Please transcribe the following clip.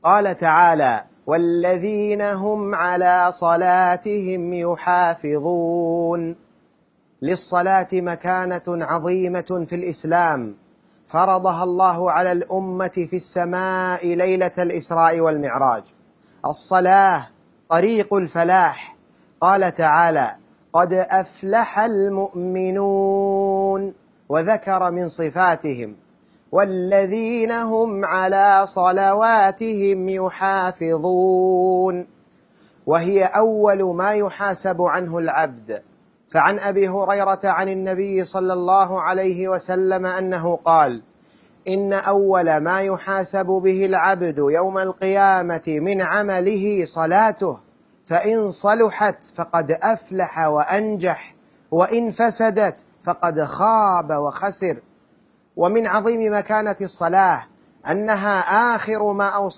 قال تعالى: والذين هم على صلاتهم يحافظون. للصلاة مكانة عظيمة في الإسلام، فرضها الله على الأمة في السماء ليلة الإسراء والمعراج. الصلاة طريق الفلاح. قال تعالى: قد أفلح المؤمنون، وذكر من صفاتهم: والذين هم على صلواتهم يحافظون، وهي أول ما يحاسب عنه العبد. فعن أبي هريرة عن النبي صلى الله عليه وسلم أنه قال: إن أول ما يحاسب به العبد يوم القيامة من عمله صلاته، فإن صلحت فقد أفلح وأنجح، وإن فسدت فقد خاب وخسر. ومن عظيم مكانة الصلاة أنها آخر ما أوصى